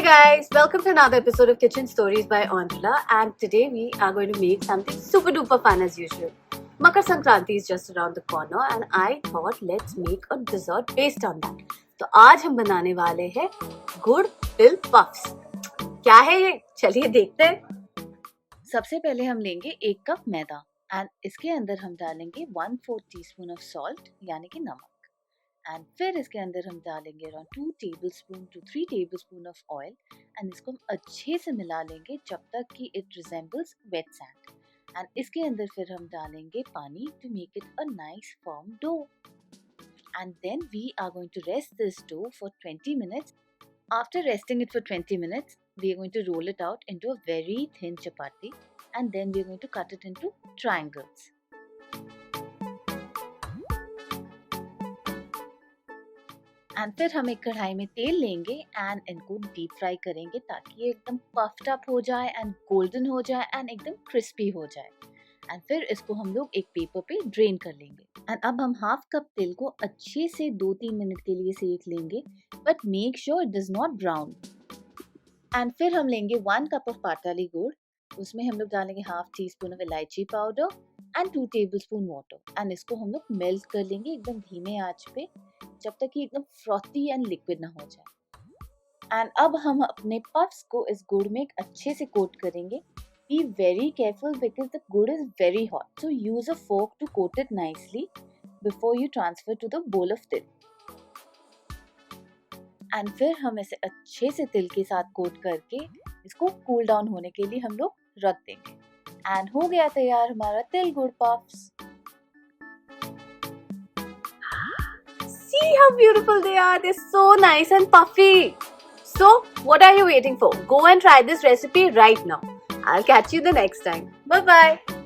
guys, welcome to another episode of Kitchen Stories by Oindrila, and today we are going to make something super duper fun as usual. Makar Sankranti is just around the corner and I thought let's make a dessert based on that. तो आज हम बनाने वाले हैं गुड़ तिल puffs. क्या है ये? चलिए देखते हैं। सबसे पहले हम लेंगे 1 कप मैदा एंड इसके अंदर हम डालेंगे 1/4 टीस्पून ऑफ सॉल्ट यानी कि नमक एंड फिर इसके अंदर हम डालेंगे around 2 tablespoon to 3 tablespoon of oil and इसको हम अच्छे से मिला लेंगे जब तक कि it resembles wet sand and इसके अंदर फिर हम डालेंगे पानी to make it a nice firm dough and then we are going to rest this dough for 20 minutes. After resting it for 20 minutes, we are going to roll it out into a very thin chapati and then we are going to cut it into triangles. And फिर हम एक कढ़ाई में तेल लेंगे and इनको deep fry करेंगे ताकि ये एकदम पफ्ड अप हो जाए एंड गोल्डन हो जाए एंड एकदम क्रिस्पी हो जाए एंड फिर इसको हम लोग एक पेपर पे ड्रेन कर लेंगे एंड अब हम हाफ कप तिल को अच्छे से 2-3 मिनट के लिए सेक लेंगे but make sure it does not brown and फिर हम लेंगे 1 कप ऑफ पाटाली गुड़ उसमें हम लोग डालेंगे हाफ टी स्पून ऑफ इलायची powder and 2 tablespoon water and इसको हम लोग मेल्ट कर लेंगे एकदम धीमे आंच पे जब तक कि एकदम फ्रॉथी एंड लिक्विड ना हो जाए एंड अब हम अपने पफ्स को इस गुड़ में अच्छे से कोट करेंगे. Be very careful because the gur is very hot. So use a fork to coat it nicely before you transfer to the bowl of til. And फिर हम इसे अच्छे से तिल के साथ कोट करके इसको कूल डाउन होने के लिए हम लोग रख देंगे. And हो गया तैयार हमारा तिल गुड़ puffs. See how beautiful they are. They're so nice and puffy. So what are you waiting for? Go and try this recipe right now. I'll catch you the next time. Bye-bye.